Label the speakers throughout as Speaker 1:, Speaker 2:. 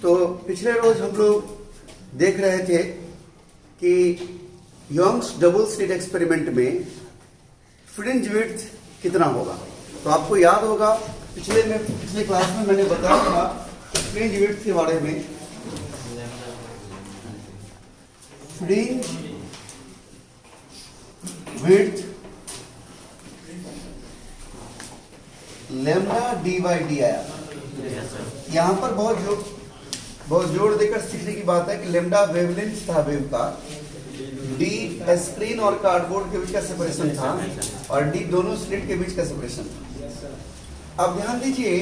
Speaker 1: तो पिछले रोज हम लोग देख रहे थे कि यंग्स डबल स्लिट एक्सपेरिमेंट में फ्रिंज विड्थ कितना होगा। तो आपको याद होगा पिछले क्लास में मैंने बताया था फ्रिंज विड्थ के बारे में। Fringe width lambda D by D आया। यहां पर बहुत जोर देकर सीखने की बात है कि लैम्डा वेवलेंथ था वेव का, डी स्क्रीन और कार्डबोर्ड के बीच का सेपरेशन था और डी दोनों स्लिट के बीच का सेपरेशन था। अब ध्यान दीजिए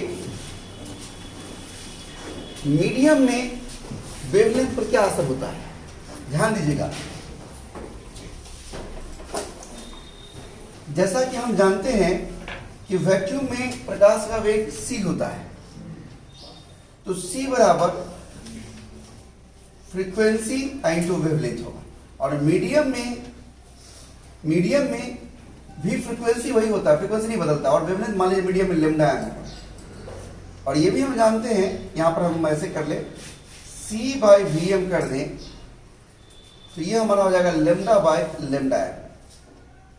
Speaker 1: मीडियम में वेवलेंथ पर क्या असर होता है, ध्यान दीजिएगा। जैसा कि हम जानते हैं कि वैक्यूम में प्रकाश का वेग c होता है, तो c बराबर फ्रीक्वेंसी इंटू वेवलेंथ होगा। और मीडियम में भी फ्रीक्वेंसी वही होता है, फ्रीक्वेंसी नहीं बदलता। और वेवलेंथ मान लीजिए मीडियम में लैम्डा है। और ये भी हम जानते हैं, यहां पर हम ऐसे कर ले c बाई वी एम कर दें तो ये हमारा हो जाएगा लैम्डा बाई लैम्डा है।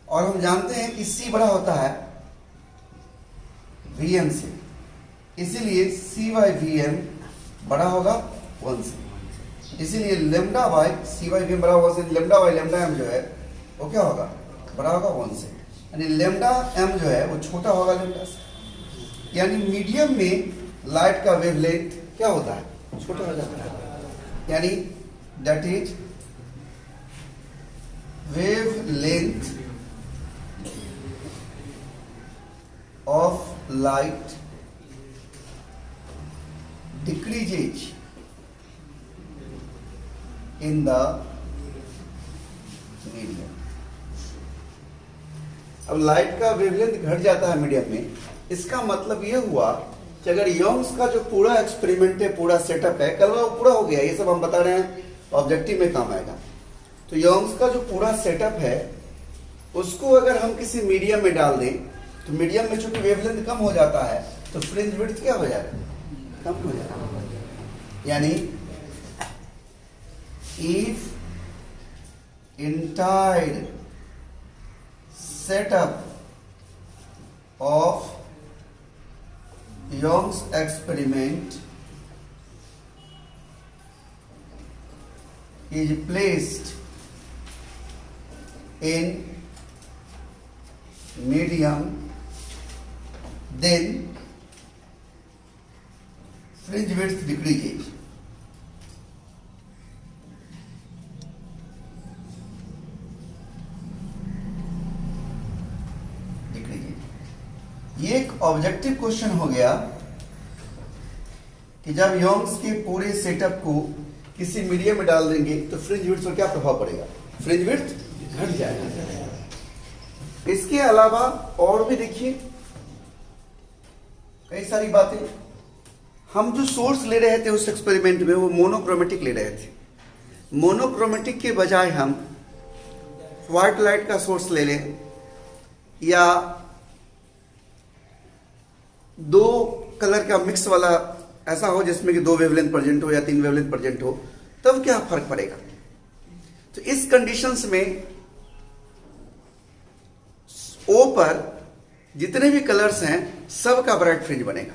Speaker 1: और हम जानते हैं कि c बड़ा होता है Vm से, इसीलिए c बाई वी एम बड़ा होगा 1 से। इसीलिए lambda by c by V M बड़ा होगा से लैम्डा बाई लैम्डा एम जो है वो क्या होगा, बड़ा होगा 1 से। यानी लैम्डा एम जो है वो छोटा होगा लैम्डा से। यानी मीडियम में लाइट का वेवलेंथ क्या होता है, छोटा हो जाता है। यानी that is wavelength of light decreases in the medium। अब लाइट का वेवलेंथ घट जाता है मीडियम में। इसका मतलब यह हुआ कि अगर यंग्स का जो पूरा एक्सपेरिमेंट है, पूरा सेटअप है, कल वो पूरा हो गया, ये सब हम बता रहे हैं ऑब्जेक्टिव में काम आएगा। तो यंग्स का जो पूरा सेटअप है उसको अगर हम किसी मीडियम में डाल दें तो मीडियम में चूंकि वेवलेंथ कम हो जाता है तो फ्रिंज विड्थ क्या हो जाएगा, कम हो जाएगा। यानी if entire setup of Young's experiment is placed in medium, then fringe width decreases। ये एक ऑब्जेक्टिव क्वेश्चन हो गया कि जब यंग्स के पूरे सेटअप को किसी मीडियम में डाल देंगे तो फ्रिंज विड्थ पर क्या प्रभाव पड़ेगा, फ्रिंज विड्थ घट जाएगा। इसके अलावा और भी देखिए कई सारी बातें। हम जो सोर्स ले रहे थे उस एक्सपेरिमेंट में वो मोनोक्रोमेटिक ले रहे थे। मोनोक्रोमेटिक के बजाय हम व्हाइट लाइट का सोर्स ले लें या दो कलर का मिक्स वाला ऐसा हो जिसमें कि 2 वेवलेंथ प्रेजेंट हो या 3 वेवलेंथ प्रेजेंट हो, तब क्या फर्क पड़ेगा। तो इस कंडीशंस में ओ पर जितने भी कलर्स हैं सबका ब्राइट फ्रिंज बनेगा।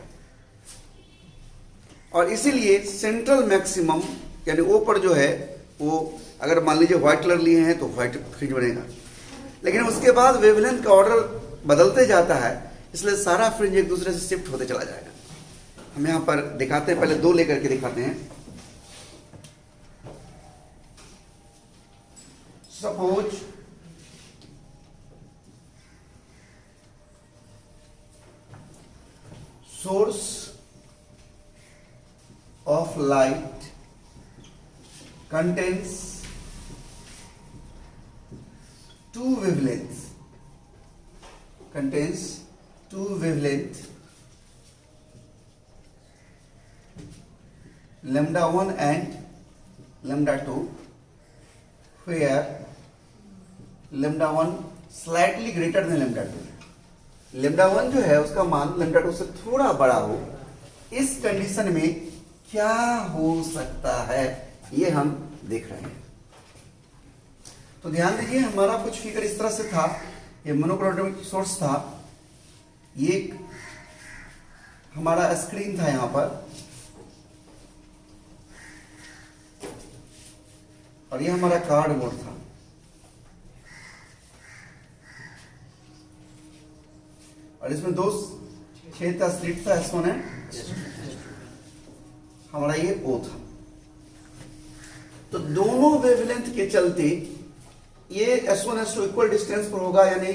Speaker 1: और इसीलिए सेंट्रल मैक्सिमम यानी ओ पर जो है वो अगर मान लीजिए व्हाइट कलर लिए हैं तो व्हाइट फ्रिंज बनेगा। लेकिन उसके बाद वेवलेंथ का ऑर्डर बदलते जाता है, इसलिए सारा फ्रिंज एक दूसरे से शिफ्ट होते चला जाएगा। हम यहां पर दिखाते हैं, पहले 2 लेकर के दिखाते हैं। Suppose source of light contains 2 wavelengths, lambda 1 and lambda 2, where lambda 1 slightly greater than lambda 2। Lambda 1 जो है उसका मान लैम्डा 2 से थोड़ा बड़ा हो। इस कंडीशन में क्या हो सकता है, ये हम देख रहे हैं। तो ध्यान दीजिए, हमारा कुछ फिगर इस तरह से था, ये मोनोक्रोमेटिक सोर्स था, ये हमारा स्क्रीन था यहां पर, और ये हमारा कार्डबोर्ड था। और इसमें दो छेद का स्लिट था, S1 है, हमारा ये O था। तो दोनों वेवलेंथ के चलते ये S1 S2 इक्वल डिस्टेंस पर होगा, यानी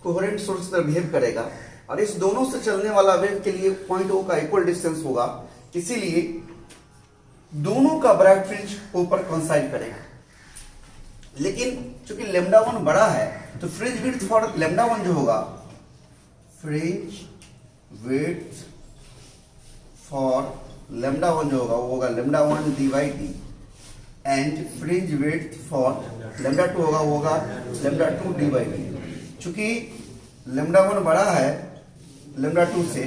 Speaker 1: कोहेरेंट सोर्स तरह बिहेव करेगा, और इस दोनों से चलने वाला वेव के लिए पॉइंट O का इक्वल डिस्टेंस होगा, इसीलिए दोनों का ब्राइट फ्रिंज O पर कोइंसाइड करेगा। लेकिन चूंकि लैम्डा 1 बड़ा है, तो फ्रिंज विड्थ फॉर लैम्डा 1 जो होगा, फ्रिंज विड्थ फॉर लैम्डा 1 जो होगा, वो होगा lambda 1 d/d, and fringe width for lambda 2 होगा, वो होगा लैम्डा 2 d/d। चूंकि लैम्डा 1 बड़ा है लैम्डा 2 से,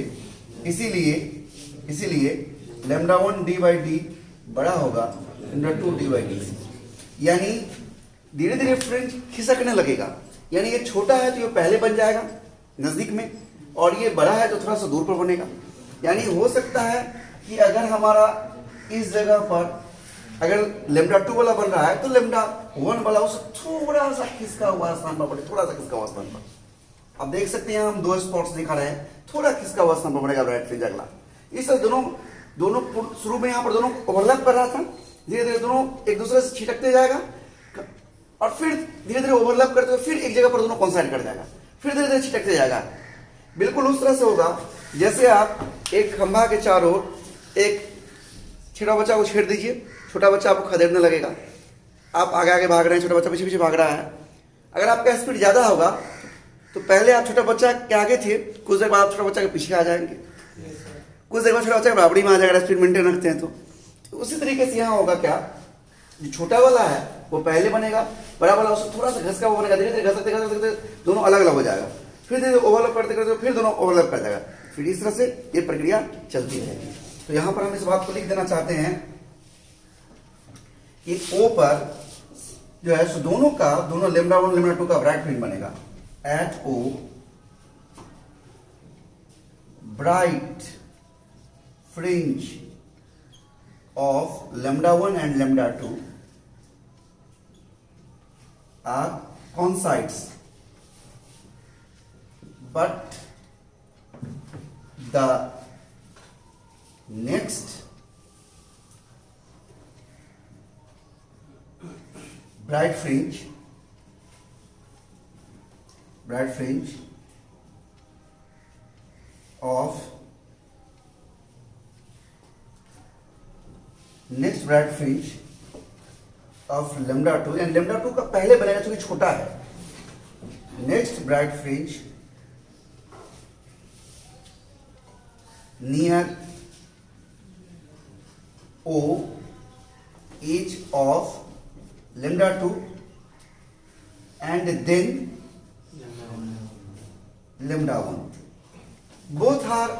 Speaker 1: इसीलिए लैम्डा 1 d/d बड़ा होगा लैम्डा 2 d/d से, यानी धीरे धीरे फ्रिंज खिसकने लगेगा। यानी ये छोटा है तो ये पहले बन जाएगा नजदीक में, और ये बड़ा है तो थोड़ा सा दूर पर बनेगा। यानी हो सकता है कि अगर हमारा इस जगह पर अगर लैम्डा 2 वाला बन रहा है, तो लैम्डा 1 वाला उससे थोड़ा सा खिसका हुआ स्थान पर बने, थोड़ा सा खिसका हुआ स्थान पर। आप देख सकते हैं, हम दो स्पॉट्स दिखा रहे हैं, थोड़ा खिसका हुआ स्थान पर बनेगा ब्राइट फ्रिंज अगला। इस दोनों शुरू में यहाँ पर दोनों ओवरलैप कर रहा था, धीरे धीरे दोनों एक दूसरे से छिटकते जाएगा, और फिर धीरे धीरे ओवरलैप करते हुए फिर एक जगह पर दोनों कोइंसाइड कर जाएगा, फिर धीरे धीरे छिटकते जाएगा। बिल्कुल उस तरह से होगा जैसे आप एक खंभा के चारों ओर एक छोटा बच्चा को छेड़ दीजिए, छोटा बच्चा आपको खदेड़ने लगेगा, आप आगे आगे भाग रहे हैं, छोटा बच्चा पीछे पीछे भाग रहा है। अगर आपका स्पीड ज़्यादा होगा तो पहले आप छोटा बच्चा के आगे थे, कुछ देर बाद आप छोटा बच्चा के पीछे आ जाएंगे, कुछ देर बाद छोटा बच्चा बराबरी में आ जाएगा, स्पीड मेंटेन रखते हैं तो उसी तरीके से यहाँ होगा क्या, जो छोटा वाला है वो पहले बनेगा, बड़ा वाला उससे थोड़ा सा घसका हुआ बनेगा, धीरे धीरे घसकते घसकते दोनों अलग अलग हो जाएगा, फिर धीरे ओवरलैप करते करते फिर दोनों ओवरलैप कर जाएगा, फिर इस तरह से ये प्रक्रिया चलती रहेगी। तो यहाँ पर हम इस बात को लिख देना चाहते हैं कि O पर जो है सो दोनों लैम्डा 1 लैम्डा 2 का ब्राइट फ्रिंज बनेगा। At O bright fringe of lambda 1 and lambda 2 are coincides, but the next bright fringe of next bright fringe of lambda 2, and lambda 2 का पहले बनेगा क्योंकि छोटा है। Next bright fringe near O each of lambda 2 and then lambda 1. Both are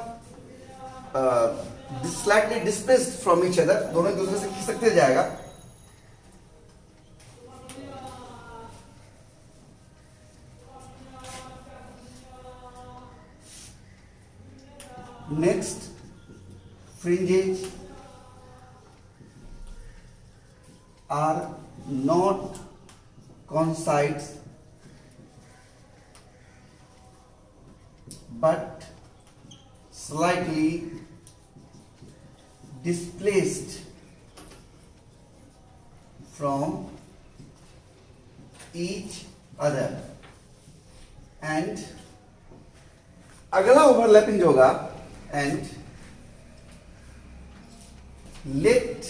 Speaker 1: slightly displaced from each other, दोनों एक दूसरे से खिसकते जाएगा। Next fringes are not coincides but slightly displaced from each other, and अगला ओवरलैपिंग जो होगा, and let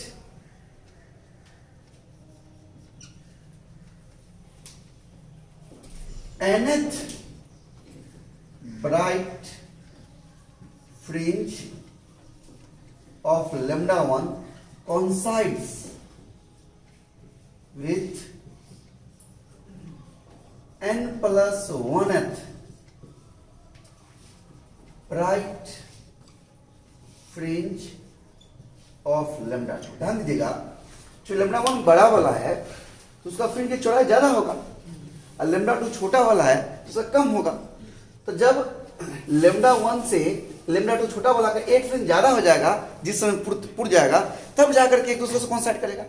Speaker 1: nth bright fringe of lambda 1 coincides with n plus 1th bright fringe of lambda to. ध्यान दीजिएगा, जो लेमडा वन बड़ा वाला है तो उसका फ्रिंज की चौड़ाई ज्यादा होगा, और लेमडा टू छोटा वाला है तो उसका कम होगा। तो जब लेमडा वन से लेमडा टू छोटा वाला का एक फ्रिंज ज्यादा हो जाएगा, जिस समय पुट जाएगा, तब जाकर के एक दूसरे से कोइंसाइड करेगा।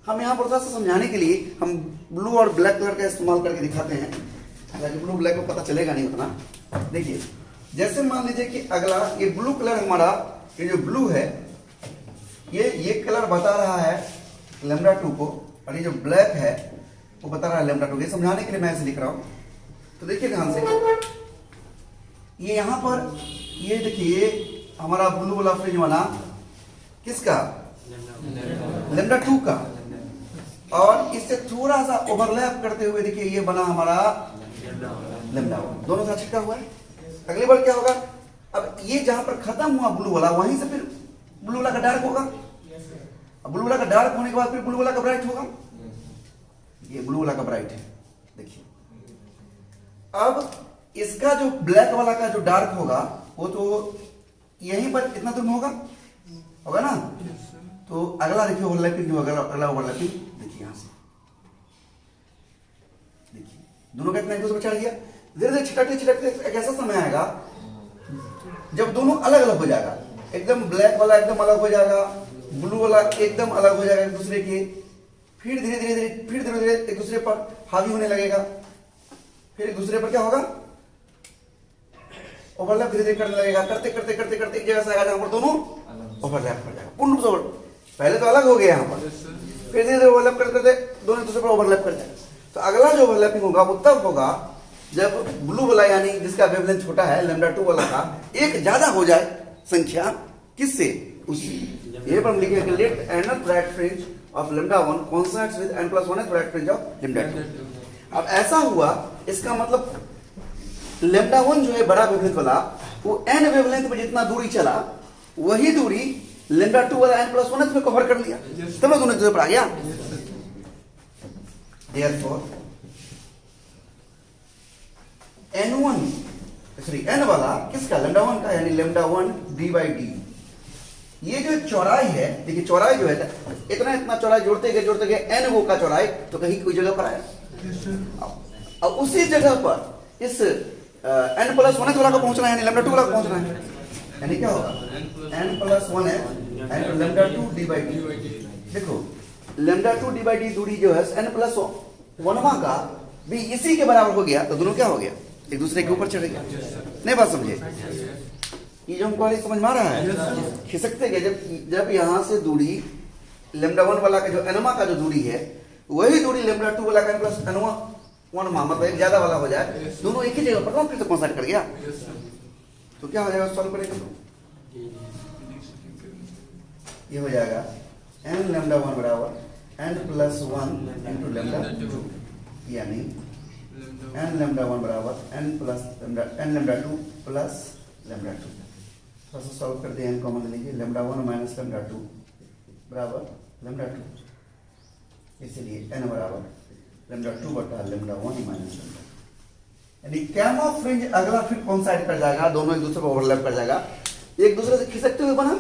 Speaker 1: हम यहाँ पर थोड़ा सा समझाने के लिए हम ब्लू और ब्लैक कलर का इस्तेमाल करके दिखाते हैं, हालांकि ब्लू ब्लैक में पता चलेगा नहीं उतना। देखिए, जैसे मान लीजिए कि अगला ये ब्लू कलर हमारा, ये जो ब्लू है ये कलर बता रहा है लेमडा टू को, और ये जो ब्लैक है वो बता रहा है लेमडा टू। ये समझाने के लिए मैं ऐसे लिख रहा हूं। तो देखिए ध्यान से, ये यहां पर ये देखिए हमारा ब्लू वाला फ्रिज बना किसका? लेमडा टू का, और इससे थोड़ा सा ओवरलैप करते हुए देखिए ये बना हमारा लेमडा वन। दोनों का छिटका हुआ है। अगली बार क्या होगा, अब ये जहां पर खत्म हुआ ब्लू वाला, वहीं से फिर ब्लू वाला का डार्क होगा। अब ब्लू वाला का डार्क होने के बाद फिर ब्लू वाला का ब्राइट होगा। ये ब्लू वाला का ब्राइट है, देखिए। अब इसका जो ब्लैक वाला का जो डार्क होगा वो तो यहीं पर इतना दूर में होगा ना। तो अगला देखिए ओवरलैपिंग, जो अगला ओवरलैपिंग देखिए यहां से, देखिए दोनों का इतना एक दूसरे को चढ़ गया। धीरे धीरे छिटकते छिटकते एक ऐसा समय आएगा जब दोनों अलग अलग हो जाएगा। एकदम ब्लैक वाला एकदम अलग हो जाएगा, ब्लू वाला एकदम अलग हो जाएगा एक दूसरे के। फिर धीरे धीरे एक दूसरे पर हावी होने लगेगा। फिर एक दूसरे पर क्या होगा, ओवरलैप धीरे धीरे करने लगेगा। करते करते करते करते एक जगह से आएगा जहां पर दोनों ओवरलैप कर जाएगा पूर्ण रूप से। पहले तो अलग हो गया यहाँ पर, फिर धीरे धीरे ओवरलैप करते करते दोनों एक दूसरे पर ओवरलैप कर जाएगा। तो अगला जो ओवरलैपिंग होगा वो तब होगा जब ब्लू वाला, यानी जिसका वेवलेंथ छोटा है लेमडा टू वाला का, एक ज्यादा हो जाए संख्या किससे, उसी। ये पर हम लिखेंगे let nth bright fringe of lambda one coincides with n + 1th bright fringe of lambda two. अब ऐसा हुआ, इसका मतलब लेमडा वन जो है बड़ा वेवलेंथ वाला, वो n वेवलेंथ में जितना दूरी चला वही दूरी लेमडा टू वाला n + 1th में कवर कर लिया, तब दोनों एक दूसरे पर आ गया। Therefore n वाला किसका, लेमडा वन का, यानी लेमडा वन d/d। ये जो चौड़ाई है, देखिए चौड़ाई जो है इतना इतना चौड़ाई जोड़ते गए n वो का चौड़ाई, तो कहीं कोई जगह पर आया। अब उसी जगह पर इस n + 1th वाला को पहुंचना है, यानी लेमडा टू वाला को पहुंचना है, यानी क्या होगा n + 1 है लेमडा टू d/d। देखो लेमडा टू d/d दूरी जो है n + 1 का भी इसी के बराबर हो गया, तो दोनों क्या हो गया, एक दूसरे के ऊपर चढ़े गया। नहीं बात समझे? ये जो हमको समझ में आ रहा है, खिसकते गए। जब यहां से दूरी लेमडा वन वाला का जो एनमा का जो दूरी है, वही दूरी लेमडा टू वाला का प्लस एनमा वन मतलब एक ज्यादा वाला हो जाए, दोनों एक ही जगह पर, फिर से कोइंसाइड कर गया। तो क्या हो जाएगा, सॉल्व करेंगे तो ये हो जाएगा n लेमडा वन बराबर n + 1 इंटू लेमडा टू, यानी n लेमडा वन बराबर n lambda two plus lambda two. थोड़ा सा सॉल्व कर दिया, n कॉमन लीजिए, lambda one minus lambda two बराबर लेमडा टू, इसलिए n बराबर लेमडा टू बटा लेमडा वन माइनस लेमडा। यानी कैमा फ्रिंज अगला फिर कोइंसाइड कर जाएगा, दोनों एक दूसरे पर ओवरलैप कर जाएगा, एक दूसरे से खिसकते हुए बना,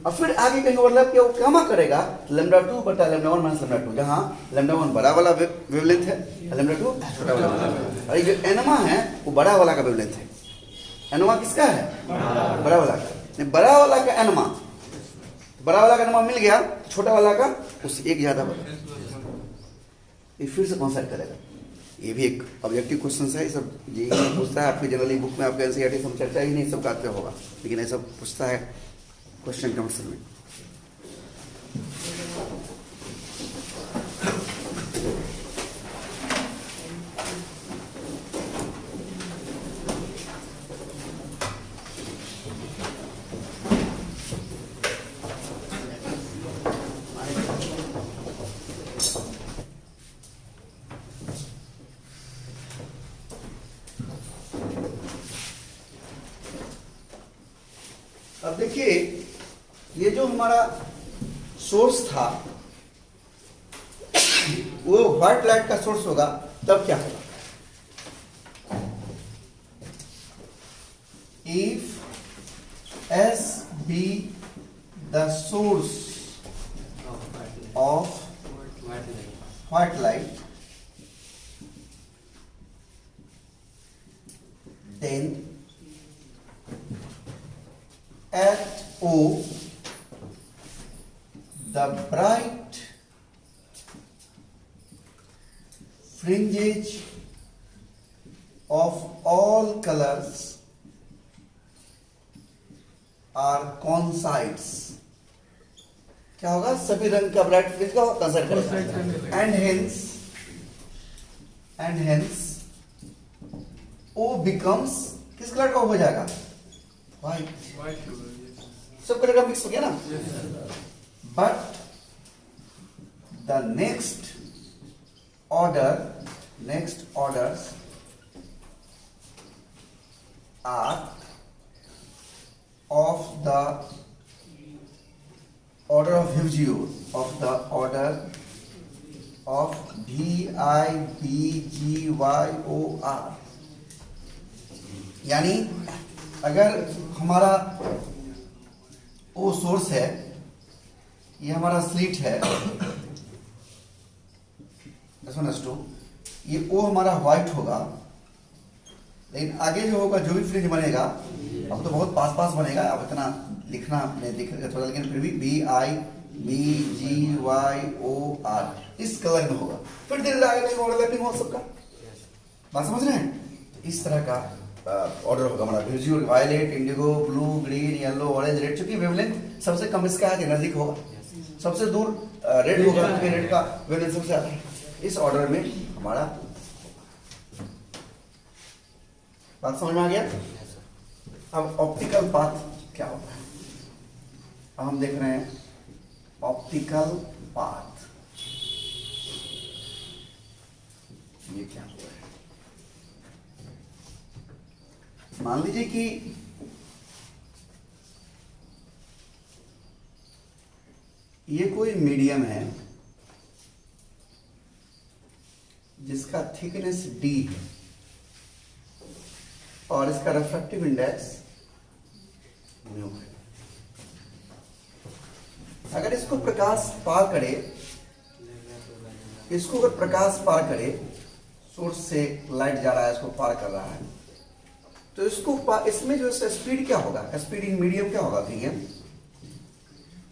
Speaker 1: और फिर आगे कहीं ओवरलैप किया, वो कैमा करेगा लेमडा टू बटा lambda one minus lambda two, जहां लेमडा वन बड़ा वाला वेवलेंथ है, लेमडा टू छोटा वाला, और ये जो एनमा है वो बड़ा वाला का वेवलेंथ है। एनमा किसका है, बड़ा वाला का। बड़ा वाला का एनमा, बड़ा वाला का एनमा मिल गया, छोटा वाला का उससे एक ज्यादा वाला, ये फिर से कोइंसाइड करेगा। ये भी एक ऑब्जेक्टिव क्वेश्चन है, ये सब ये पूछता है आपकी जनरली बुक में, आपके एनसीईआरटी सब चर्चा ही नहीं सब का होगा, लेकिन ऐसा पूछता है क्वेश्चन के आंसर में। अब देखिए, ये जो हमारा सोर्स था वो व्हाइट लाइट का सोर्स होगा, तब क्या होगा, if S be the source of white light, then at O the bright fringes of all colors are coincides. क्या होगा? सभी रंग का ब्राइट फ्रिंज का कंसाइड करेगा, एंड हेंस O becomes किस कलर का हो जाएगा? व्हाइट। सब कलर का मिक्स हो गया ना? But the next orders are of the order of Hughes, of the order of VIBGYOR। यानी अगर हमारा O सोर्स है, ये हमारा स्लिट है, ये O हमारा व्हाइट होगा, लेकिन आगे जो होगा, जो भी फ्रिंज बनेगा, अब तो बहुत पास बनेगा, अब इतना लिखना नहीं दिख रहा थोड़ा, लेकिन फिर भी VIBGYOR इस कलर में होगा। फिर धीरे धीरे आगे कहीं ओवरलैपिंग हो सबका, बात समझ रहे हैं? इस तरह का ऑर्डर होगा हमारा, visual, violet, indigo, blue, green, yellow, orange, red. चूंकि वेवलेंथ सबसे कम इसका है, नजदीक होगा, सबसे दूर रेड होगा, क्योंकि रेड का वेवलेंथ सबसे ज्यादा है। इस ऑर्डर में हमारा बात समझ में आ गया? अब ऑप्टिकल पाथ क्या होता है, अब हम देख रहे हैं ऑप्टिकल पाथ। ये क्या हुआ है? मान लीजिए कि ये कोई मीडियम है जिसका थिकनेस D है और इसका रिफ्रैक्टिव इंडेक्स म्यू है। अगर इसको प्रकाश पार करे, सोर्स से लाइट जा रहा है, इसको पार कर रहा है, तो इसको इसमें जो स्पीड क्या होगा? स्पीड इन मीडियम क्या होगा? मीडियम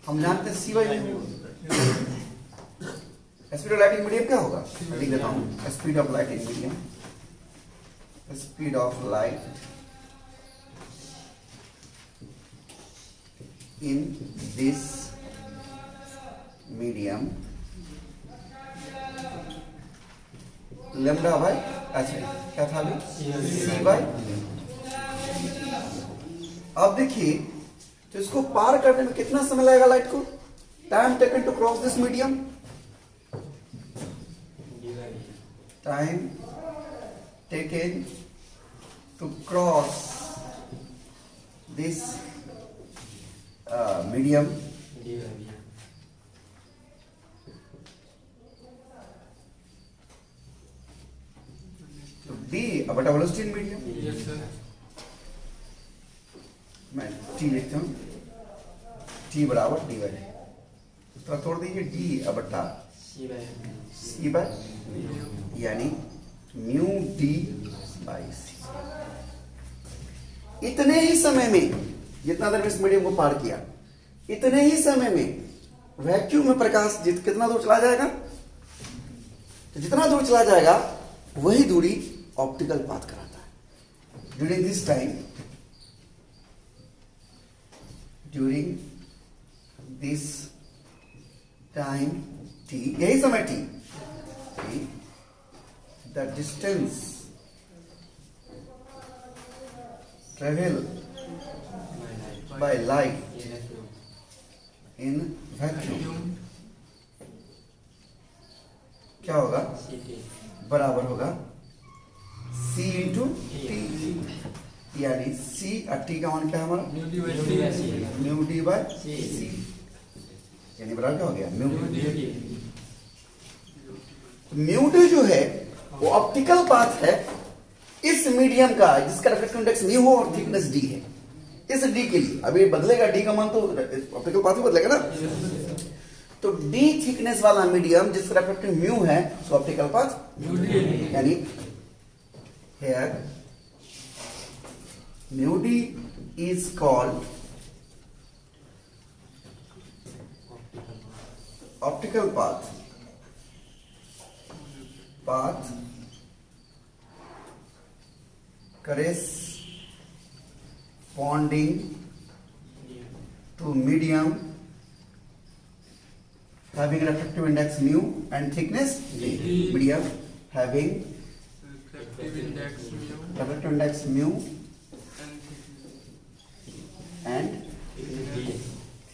Speaker 1: हम जानते हैं C/μ। Speed of light in medium क्या होगा? लिख देता हूं, speed of light in medium, speed of light in this medium lambda by, अच्छा क्या था अभी? C/μ। अब देखिए, तो इसको पार करने में कितना समय लगेगा लाइट को? Time taken to cross this medium, time taken to cross this medium D बटा वेलोसिटी इन मीडियम। मैं T लिखता हूं, T बराबर D बाई, थोड़ा तोड़ दीजिए, D बटा C बाई, यानी म्यू D बाई C। इतने ही समय में, जितना देर में इस मीडियम को पार किया, इतने ही समय में वैक्यूम में प्रकाश कितना दूर चला जाएगा? तो जितना दूर चला जाएगा वही दूरी ऑप्टिकल पाथ कराता है। ड्यूरिंग दिस टाइम, T, यही समय T, the distance traveled by light in vacuum क्या होगा? बराबर होगा C इंटू टी, यानी C और T का मान क्या है हमारा? म्यू D बाय C, यानी बराबर क्या हो गया? म्यू D जो है वो ऑप्टिकल पाथ है इस मीडियम का, जिसका रिफ्रैक्टिव इंडेक्स म्यू हो और थिकनेस D है। इस D के लिए अभी बदलेगा, D का मान तो ऑप्टिकल पाथ ही बदलेगा ना। तो डी थिकनेस वाला मीडियम जिसका रेफ्रेक्टिव म्यू है उसका ऑप्टिकल पाथ यानी here mu d is called optical path corresponding to medium having refractive index mu and thickness d. Medium having refractive index mu and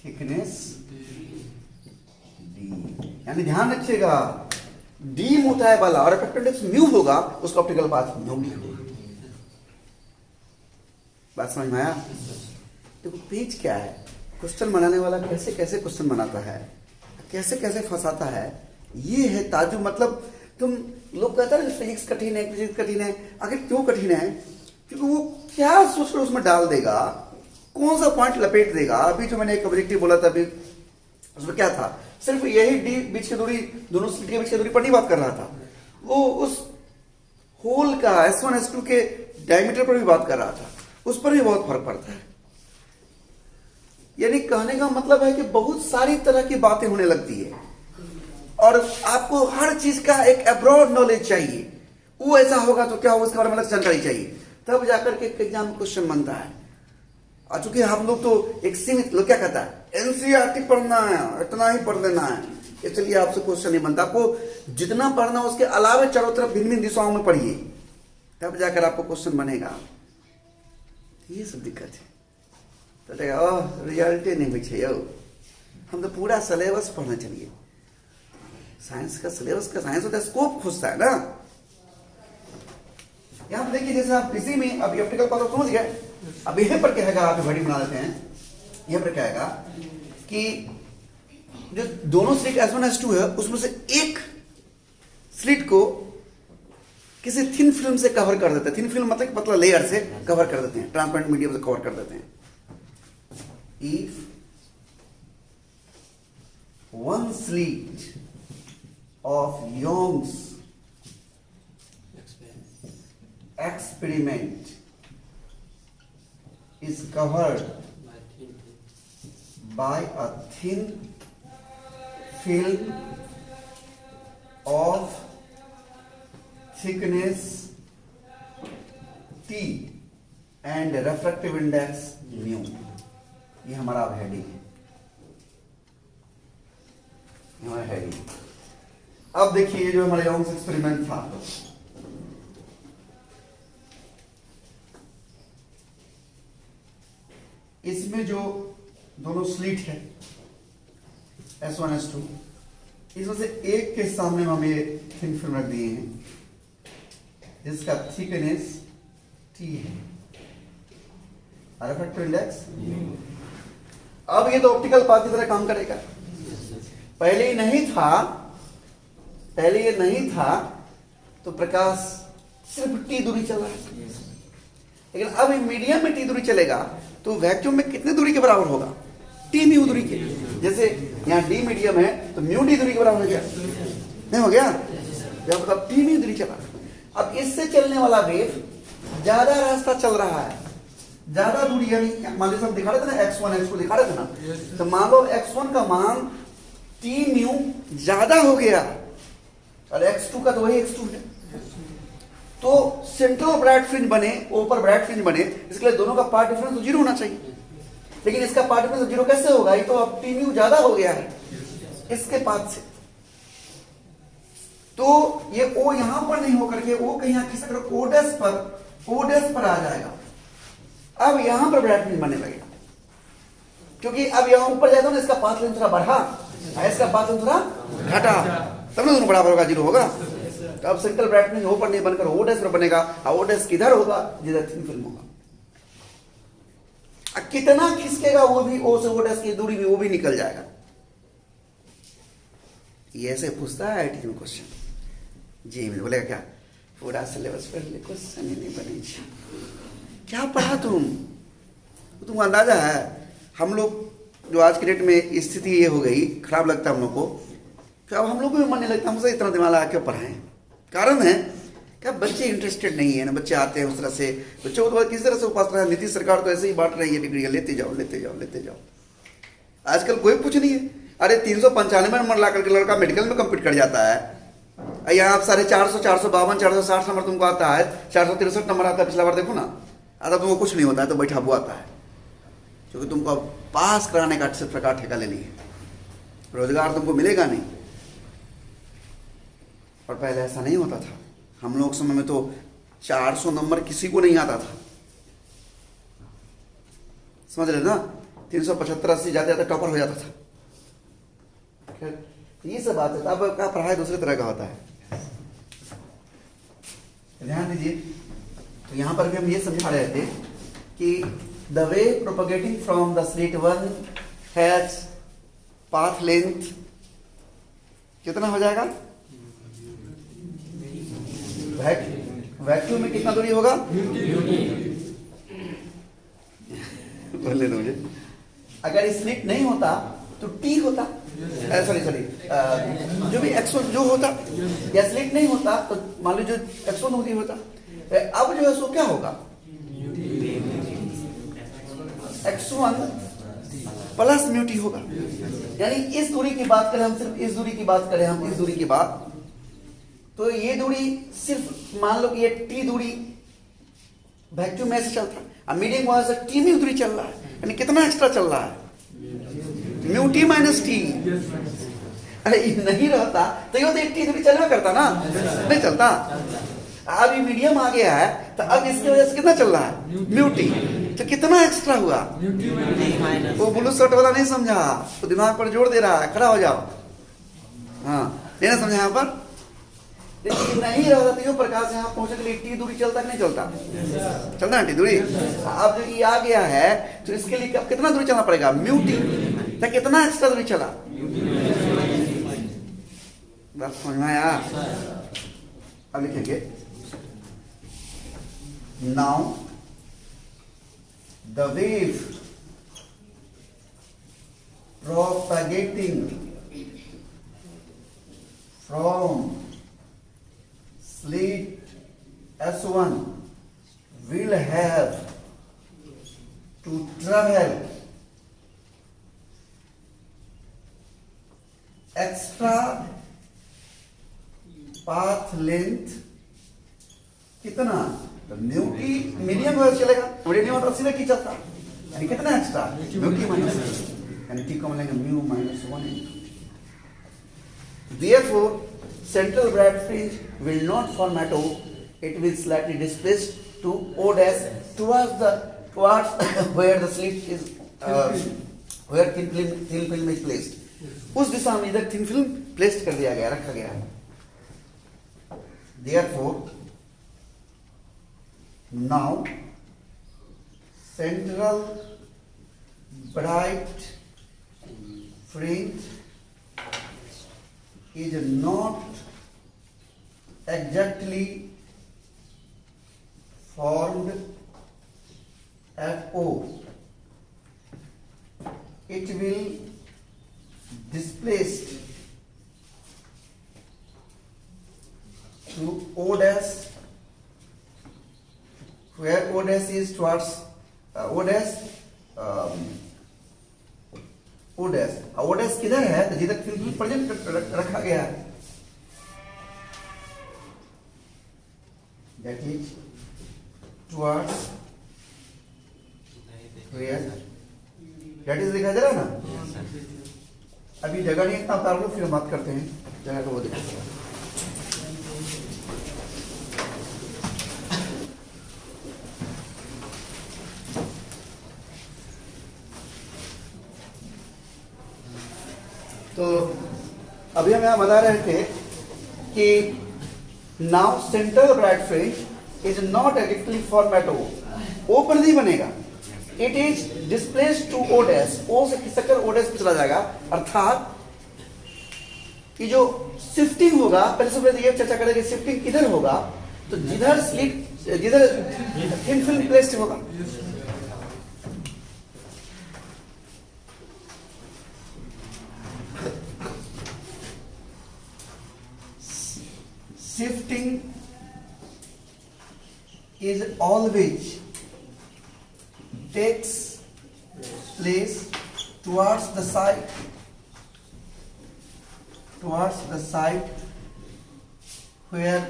Speaker 1: thickness d. यानी ध्यान रखिएगा d होता है वाला और refractive index mu होगा उसका ऑप्टिकल पाथ mu d होगा। बात समझ में आया? देखो पेज क्या है, क्वेश्चन बनाने वाला कैसे कैसे क्वेश्चन बनाता है, कैसे कैसे फंसाता है, ये है ताजुब। मतलब तुम लोग कहते हैं फिजिक्स कठिन है, फिजिक्स कठिन है। आखिर क्यों कठिन है? क्योंकि वो क्या सोच कर उसमें डाल देगा, कौन सा पॉइंट लपेट देगा। अभी जो मैंने एक ऑब्जेक्टिव बोला था, अभी उसमें क्या था, सिर्फ यही डी बीच की दूरी, दोनों स्लिट के बीच की दूरी पर नहीं बात कर रहा था, वो उस होल का S1 S2 के डायमीटर पर भी बात कर रहा था, उस पर भी बहुत फर्क पड़ता है। यानी कहने का मतलब है कि बहुत सारी तरह की बातें होने लगती है और आपको हर चीज का एक अब्रॉड नॉलेज चाहिए। वो ऐसा होगा तो क्या होगा उसके बारे में अलग जानकारी चाहिए, तब जाकर के एग्जाम में क्वेश्चन बनता है। और चूंकि हम लोग तो एक सीमित, लोग क्या कहता है एनसीईआरटी पढ़ना है, इतना ही पढ़ लेना है, इसलिए आपसे क्वेश्चन नहीं बनता। आपको जितना पढ़ना उसके अलावा चारों तरफ भिन्न भिन्न दिशाओं में पढ़िए, तब जाकर आपको क्वेश्चन बनेगा। ये सब दिक्कत है। तो रिजल्ट नहीं पूछे यो, हम तो पूरा सिलेबस पढ़ना चाहिए। साइंस का सिलेबस का साइंस होता है, स्कोप खुजता है ना। यहां पर देखिए, जैसे आप किसी में अभी ऑप्टिकल पाथ समझ गए। अब यहां पर क्या है, आप घड़ी बना लेते हैं। यहां पर क्या है कि जो दोनों स्लिट S1 S2 है, उसमें से एक स्लिट को किसी थिन फिल्म से कवर कर देते हैं। थिन फिल्म मतलब पतला लेयर से कवर कर देते हैं, ट्रांसपेरेंट मीडियम से कवर कर देते हैं। If one slit of Young's experiment is covered by a thin film of thickness T and refractive index mu, ये हमारा अब हेडिंग है, हमारा हेडिंग। अब देखिए जो हमारा योंग्स एक्सपेरिमेंट था, इसमें जो दोनों स्लिट है S1 S2, इसमें से एक के सामने हम ये थिन फिल्म रख दिए हैं जिसका थिकनेस T है, रिफ्रैक्टिव इंडेक्स। अब ये तो ऑप्टिकल पाथ की तरह काम करेगा। पहले ये नहीं था, तो प्रकाश सिर्फ T दूरी चल रहा है। लेकिन अब मीडियम में T दूरी चलेगा तो वैक्यूम में कितनी दूरी के बराबर होगा? T म्यू दूरी के। जैसे यहाँ D मीडियम है तो म्यू D दूरी के बराबर हो गया, नहीं हो गया? जब मतलब T म्यू दूरी चला। अब इससे चलने वाला वेव ज्यादा रास्ता चल रहा है, ज्यादा दूरी, यानी मान लीजिए हम दिखा रहे थे ना x1 x2 दिखा रहे थे ना, तो मान लो x1 का मान T म्यू ज्यादा हो गया और x2 का तो वही x2 है, तो सेंट्रल ब्राइट फ्रिंज बने, ऊपर ब्राइट फ्रिंज बने, इसके लिए दोनों का पार्ट डिफरेंस तो 0 होना चाहिए। लेकिन इसका पार्ट डिफरेंस 0 कैसे होगा? ये तो अब T म्यू ज्यादा हो गया है इसके पाथ से, तो ये O यहां पर नहीं होकर के वो कहीं खिसक कर O डैश पर आ जाएगा। अब यहां पर ब्राइट फ्रिंज बनने लगेगा, क्योंकि अब यहां ऊपर जाएगा ना, इसका पाथ लेंथ थोड़ा बढ़ा, इसका पाथ लेंथ थोड़ा घटा, तब ना दोनों बराबर होगा, 0 होगा। तो अब सेंट्रल ब्राइट फ्रिंज ऊपर नहीं बनकर O डैश पर बनेगा, और O डैश किधर होगा? जिधर थिन फिल्म होगा। कितना खिसकेगा वो भी, O से O डैश की दूरी भी वो भी निकल जाएगा। ये ऐसे पूछता है आईटी में क्वेश्चन। जी मैं बोलेगा क्या पूरा सिलेबस पढ़ ले, क्वेश्चन ही नहीं बने। क्या पढ़ा तुम? तुमको अंदाजा है हम लोग जो आज के डेट में स्थिति ये हो गई, खराब लगता है हम लोग को कि अब हम लोग को भी मन नहीं लगता, हमसे इतना दिमाग लगा क्यों पढ़ाएं। कारण है क्या, बच्चे इंटरेस्टेड नहीं है ना, बच्चे आते हैं उस तरह से, बच्चों को किस तरह से उपास रहा है। नीतीश सरकार तो ऐसे ही बांट रही है डिग्री, लेते जाओ लेते जाओ लेते जाओ। आजकल कोई कुछ नहीं है। अरे 395 नंबर ला करके लड़का मेडिकल में कम्पीट कर जाता है। यहाँ आप 450, 452, 460 नंबर तुमको आता है, 463 नंबर आता है पिछला बार देखो ना, आता तुमको कुछ नहीं होता है, तो बैठा हुआ आता है, क्योंकि तुमको पास कराने का सिर्फ प्रकार ठेका ले लिए, रोजगार तुमको मिलेगा नहीं। और पहले ऐसा नहीं होता था। हम लोग समय में तो 400 नंबर किसी को नहीं आता था, समझ रहे ना, 375, 80 जाते जाते टॉपर हो जाता था। ये सब बात है। तब का पढ़ाई दूसरे तरह का होता है, ध्यान दीजिए। तो यहां पर भी हम ये समझा रहे थे कि the way propagating from the slit 1 has path length कितना हो जाएगा, वैक्यूम में कितना दूरी होगा, बोलने दो मुझे। अगर स्लिट नहीं होता तो टी होता, सॉरी जो भी x1 जो होता, या स्लिट नहीं होता तो मान लो जो x1 दूरी होता। अब जो है सो क्या होगा, x1 प्लस म्यू टी होगा। यानी इस दूरी की बात करें हम, सिर्फ इस दूरी की बात करें हम, इस दूरी की बात, तो ये दूरी सिर्फ मान लो कि ये टी दूरी वैक्यूम में ऐसे चलता है, अब मीडियम वहां से टी में दूरी चल रहा है, यानी कितना एक्स्ट्रा चल रहा है, म्यू टी माइनस टी। अरे ये नहीं रहता तो ये तो एक टी दूरी चलना करता ना, नहीं चलता। अब ये मीडियम आ गया है तो अब इसकी वजह से कितना चल रहा है, म्यू टी, तो कितना एक्स्ट्रा हुआ। वो ब्लू शर्ट वाला नहीं समझा, तो दिमाग पर जोर दे रहा है, खड़ा हो जाओ। हाँ नहीं ना समझा यहाँ पर, लेकिन नहीं रहता तो यो प्रकार से यहाँ पहुंचने के लिए टी दूरी चलता कि नहीं चलता, चलता है टी दूरी। अब जो ये आ गया है तो इसके लिए अब कितना दूरी चलना पड़ेगा, म्यू टी, तो कितना एक्स्ट्रा दूरी चला, बस समझ में आया। अब लिखेंगे now the wave propagating from slit S1 will have to travel extra path length कितना, तो म्यू की मीडियम वेव चलेगा, मीडियम और सीधा की चलता, यानी कितना एक्स्ट्रा, म्यू की माइनस, यानी टी को मिलेगा mu minus 1 into। Therefore, central Bragg fringe will not form at O. It will slightly displaced to O dash towards where the slit is, where thin film is placed. उस दिशा में इधर thin film placed कर दिया गया, रखा गया है। Therefore, now central bright fringe is not exactly formed at O. It will displace to O dash, where O dash is towards O dash किधर है, तो जिधर फिल्म प्रेजेंट रखा गया है, that is towards where, that is दिखा जरा ना, अभी जगह नहीं इतना उतार लो फिर बात करते हैं, जगह को वो देखो। तो अभी हम यहाँ बता रहे थे कि now central bright fringe is not exactly formed at O पर नहीं बनेगा, it is displaced to O dash, O से खिसककर ओ डैश पे चला जाएगा। अर्थात कि जो शिफ्टिंग होगा, पहले से पहले ये चर्चा करेंगे शिफ्टिंग किधर होगा, तो जिधर स्लिट, जिधर थिन फिल्म प्लेस्ड होगा, shifting is always takes place towards the side where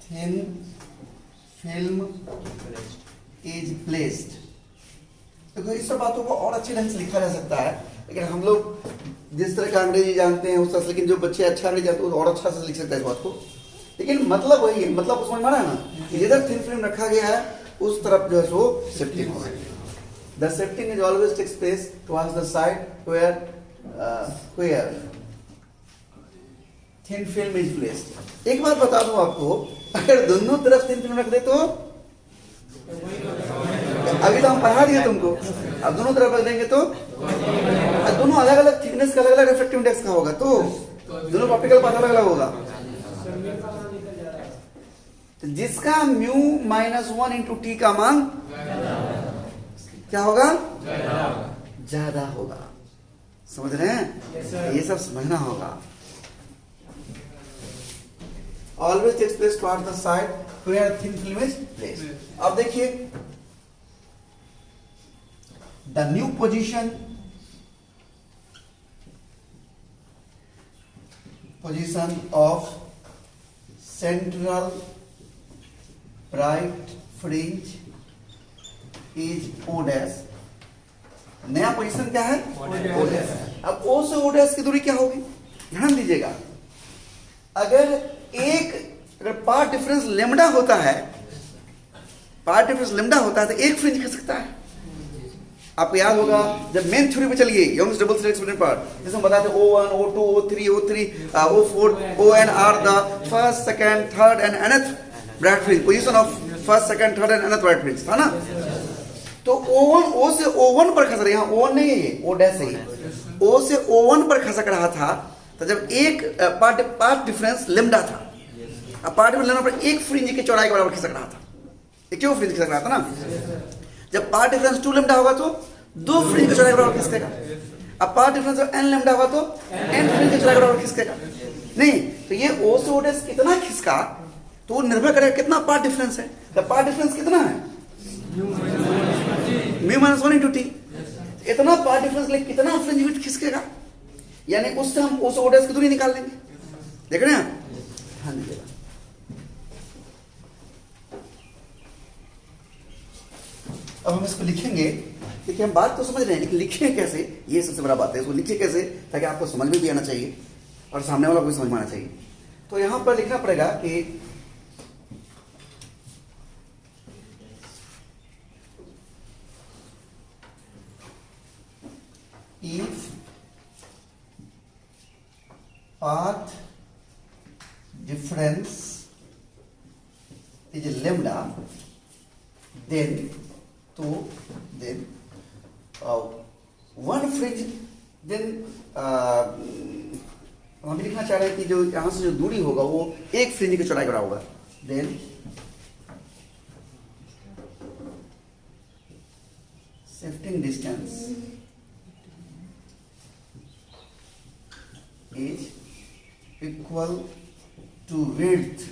Speaker 1: thin film is placed। देखो इस सब बातों को और अच्छे ढंग से लिखा जा सकता है, लेकिन हम लोग जिस तरह का अंग्रेजी जानते हैं उस तरह से, लेकिन जो बच्चे अच्छा अंग्रेजी जानते हैं वो और अच्छा से लिख सकता है इस बात को, लेकिन मतलब वही है, मतलब समझ में आ रहा है ना कि जिधर थिन फिल्म रखा गया है उस तरफ जो है वो शिफ्टिंग हो रही है। The shifting is always takes place towards the side where thin film is placed. एक बात बता दूं आपको, अगर दोनों तरफ थिन फिल्म रख दे तो अभी तो हम पढ़ा दिए तुमको, अब दोनों तरफ रख देंगे तो दोनों अलग अलग थिकनेस का अलग अलग रिफ्रैक्टिव इंडेक्स का होगा, तो दोनों का ऑप्टिकल पाथ अलग अलग होगा। जिसका म्यू -1 इंटू टी का मान क्या होगा? ज्यादा होगा। समझ रहे हैं? ये सब समझना होगा। Always takes place towards the side where thin film is placed. अब देखिए the new position of central bright fringe is O dash. नया पोजीशन क्या है? O dash. अब O से O डैश की दूरी क्या होगी? ध्यान दीजिएगा, अगर पार्ट डिफरेंस लेमडा होता है, तो एक फ्रिंज कर सकता है। आपको याद होगा जब मेन थ्योरी पे चलिए, Young's double slit experiment part, जिसमें बताते हैं O1, O2, O3, O4, ON are the first, second, third and nth bright fringe, position of first, second, third and nth bright fringe था ना। तो O1 O से O1 पर खसक रहा है, O नहीं है, O डैश है, O से O1 पर खसक रहा था, तो जब एक पार्ट डिफरेंस लेमडा था, अब पार्ट डिफरेंस लेमडा पर एक फ्रिंज की चौड़ाई के बराबर खिसक रहा था, एक क्यों फ्रिंज खिसक रहा था ना। जब पार्ट डिफरेंस 2 लेमडा होगा तो 2 फ्रिंज की चौड़ाई के बराबर खिसकेगा। अब पार्ट डिफरेंस n लेमडा होगा तो n फ्रिंज की चौड़ाई के बराबर खिसकेगा। नहीं तो ये O से O डैश कितना खिसका तो निर्भर करेगा कितना पार्ट डिफरेंस है। तो पार्ट डिफरेंस कितना है? Mu -1 into T. इतना पार्ट डिफरेंस के लिए कितना फ्रिंज विड्थ खिसकेगा, यानी उससे हम O से O डैश की दूरी निकाल लेंगे। देख रहे हैं आप? ध्यान दीजिएगा। अब हम इसको लिखेंगे, देखिए हम बात तो समझ रहे हैं लेकिन लिखें कैसे, ये सबसे बड़ा बात है। इसको लिखिए कैसे ताकि आपको समझ में भी आना चाहिए और सामने वाला को भी समझ में आना चाहिए। तो यहां पर लिखना पड़ेगा कि if path difference is lambda, then one fringe, then हम भी लिखना चाह रहे हैं कि जो यहां से जो दूरी होगा वो एक फ्रिंज की चौड़ाई बराबर होगा। Then shifting distance is equal to width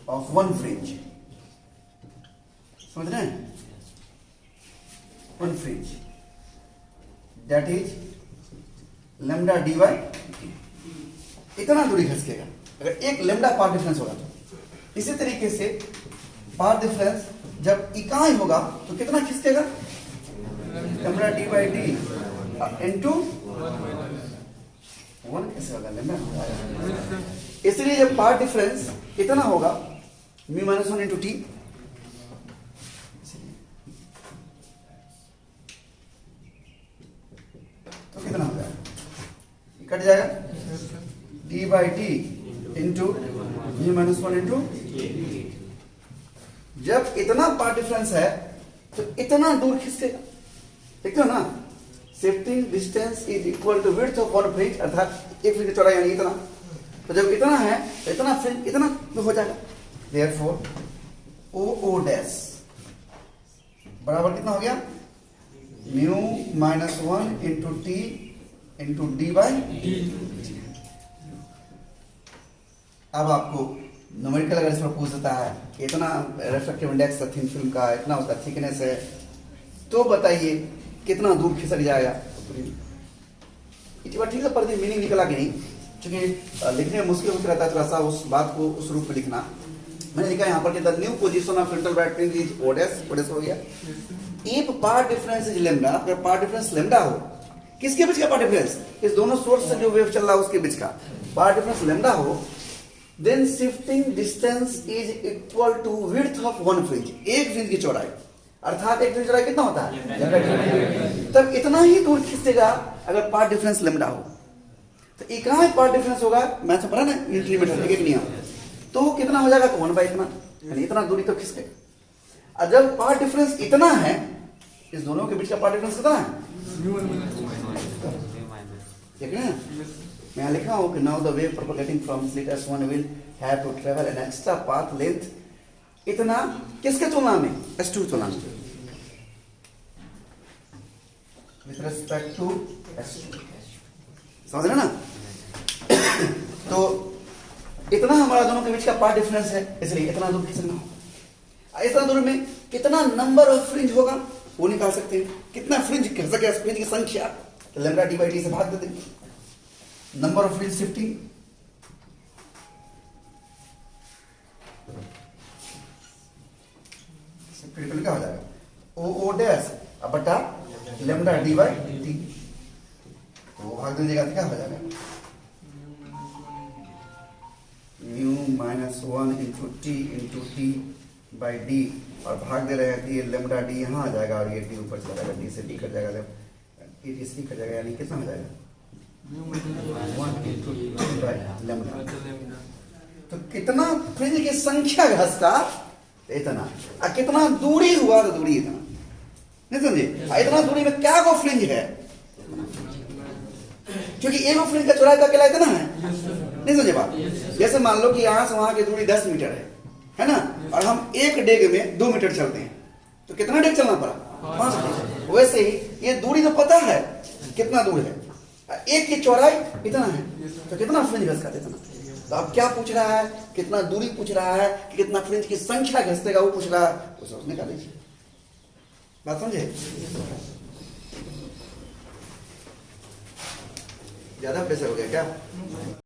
Speaker 1: of one fringe। समझ रहे हैं? one fringe that is lambda dy। इतना दूरी खिसकेगा अगर एक लैम्डा पार्ट डिफरेंस होगा तो। इसी तरीके से पार्ट डिफरेंस जब इकाई होगा तो कितना खिसकेगा? Lambda D by D into 1 कैसे होगा? लैम्डा। इसलिए जब पार्ट डिफरेंस कितना होगा म्यू -1 इंटू टी, तो कितना हो जाएगा? कट जाएगा D by T into mu -1 into. जब इतना पार्ट डिफरेंस है तो इतना दूर खिसकेगा, ठीक है ना। Shifting distance is equal to width of one fringe, अर्थात एक फ्रिंज की चौड़ाई यानी इतना। तो जब इतना है तो इतना फ्रिंज इतना तो हो जाएगा। देयरफॉर O डैश बराबर कितना हो गया? Mu -1 into T into D by D. अब आपको न्यूमेरिकल अगर इसमें पूछ देता है कि इतना रिफ्रैक्टिव इंडेक्स है थिन फिल्म का, इतना उसका थिकनेस है, तो बताइए कितना दूर खिसक जाएगा। ठीक है, पर मीनिंग निकला कि नहीं, क्योंकि लिखने में मुश्किल होता रहता है थोड़ा सा उस बात को उस रूप में लिखना। मैंने लिखा यहाँ पर कि the new position of frontal bright fringe is O dash हो गया। If path difference is lambda, अगर पार्ट डिफरेंस लेमडा हो, किसके बीच का पार्ट डिफरेंस, इस दोनों सोर्स से जो वेव चल रहा है उसके बीच का पार्ट डिफरेंस लेमडा हो, then shifting distance is equal to width of one fringe, एक फ्रिंज की चौड़ाई, अर्थात एक फ्रिंज चौड़ाई कितना होता है, तब इतना ही दूर खींचेगा अगर पार्ट डिफरेंस लेमडा हो। तो ये कहाँ पार्ट डिफरेंस होगा, मैं तो पढ़ा ना लिमिट एक नियम, तो कितना हो जाएगा, 1/, इतना यानी इतना दूरी तो खिसकेगा। और जब पार्ट डिफरेंस इतना है, इस दोनों के बीच का पार्ट डिफरेंस कितना है, ठीक है। मैं लिखा हूं कि now the wave propagating from slit S1 will have to travel an extra path length इतना, किसके तुलना में, S2 तुलना में, विथ रिस्पेक्ट टू S2, समझ रहे ना। तो इतना हमारा दोनों के बीच का पार्ट डिफरेंस है, इसलिए इतना दूर खींचना हो। इतना दूर में कितना नंबर ऑफ फ्रिंज होगा वो निकाल सकते हैं, कितना फ्रिंज खिसक गया, फ्रिंज की संख्या, तो लैम्डा डी बाई टी से भाग दे देंगे। नंबर ऑफ फ्रिंज शिफ्टिंग, क्या हो जाएगा, ओ डैश बटा लैम्डा डी बाई टी, तो वो भाग दीजिएगा तो क्या हो जाएगा, mu -1 into T by D, और भाग दे रहे हैं तो ये लेमडा डी यहाँ आ जाएगा और ये डी ऊपर चला जाएगा, डी से डी कट जाएगा, जब ये डी से डी कट जाएगा यानी कितना हो जाएगा, 1 इंटू टी बाई लेमडा। तो कितना फ्रिंज की संख्या घसता तो इतना, और कितना दूरी हुआ तो दूरी इतना, नहीं समझे। इतना दूरी में क्या को फ्रिंज है, क्योंकि एक फ्रिंज का चौड़ाई का अकेला इतना है, नहीं समझे बात। जैसे मान लो कि यहाँ से वहां की दूरी 10 मीटर है ना, और हम एक डेग में 2 मीटर चलते हैं, तो कितना डेग चलना पड़ा, 5 डेग। वैसे ही ये दूरी तो पता है कितना दूर है, एक की चौड़ाई इतना है, तो कितना फ्रिंज घस का इतना। तो अब क्या पूछ रहा है, कितना दूरी पूछ रहा है, कि कितना फ्रिंज की संख्या घसतेगा वो पूछ रहा है, तो सोच निकालिए, बात समझे। ज्यादा प्रेशर हो गया क्या।